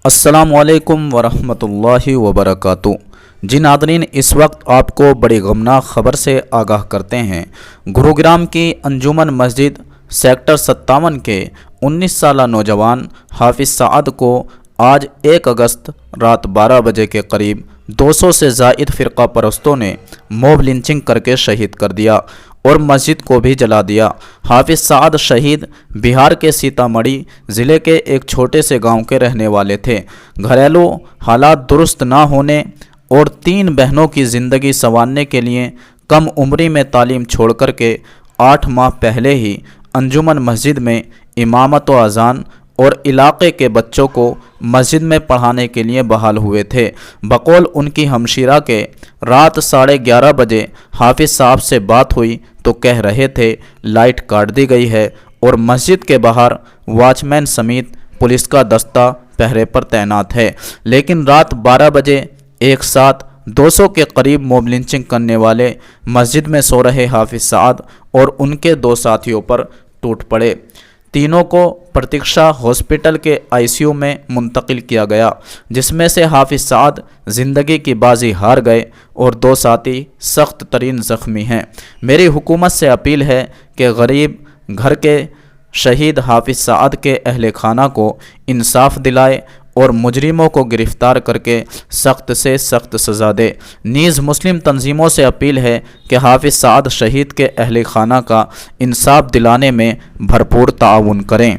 السلام علیکم ورحمۃ اللہ وبرکاتہ۔ جی ناظرین، اس وقت آپ کو بڑی غمناک خبر سے آگاہ کرتے ہیں۔ گروگرام کی انجمن مسجد سیکٹر 57 کے 19 سالہ نوجوان حافظ سعد کو آج 1 اگست رات 12 بجے کے قریب 200 سے زائد فرقہ پرستوں نے موب لنچنگ کر کے شہید کر دیا اور مسجد کو بھی جلا دیا۔ حافظ سعد شہید بہار کے سیتامڑھی ضلع کے ایک چھوٹے سے گاؤں کے رہنے والے تھے۔ گھریلو حالات درست نہ ہونے اور 3 بہنوں کی زندگی سنوارنے کے لیے کم عمری میں تعلیم چھوڑ کر کے 8 ماہ پہلے ہی انجمن مسجد میں امامت و اذان اور علاقے کے بچوں کو مسجد میں پڑھانے کے لیے بحال ہوئے تھے۔ بقول ان کی ہمشیرہ کے رات 11:30 بجے حافظ صاحب سے بات ہوئی تو کہہ رہے تھے لائٹ کاٹ دی گئی ہے اور مسجد کے باہر واچ مین سمیت پولیس کا دستہ پہرے پر تعینات ہے، لیکن رات 12 بجے ایک ساتھ 200 کے قریب موب لنچنگ کرنے والے مسجد میں سو رہے حافظ سعد اور ان کے 2 ساتھیوں پر ٹوٹ پڑے۔ تینوں کو پرتیکشا ہاسپٹل کے ICU میں منتقل کیا گیا، جس میں سے حافظ سعد زندگی کی بازی ہار گئے اور 2 ساتھی سخت ترین زخمی ہیں۔ میری حکومت سے اپیل ہے کہ غریب گھر کے شہید حافظ سعد کے اہل خانہ کو انصاف دلائے اور مجرموں کو گرفتار کر کے سخت سے سخت سزا دے۔ نیز مسلم تنظیموں سے اپیل ہے کہ حافظ سعد شہید کے اہل خانہ کا انصاف دلانے میں بھرپور تعاون کریں۔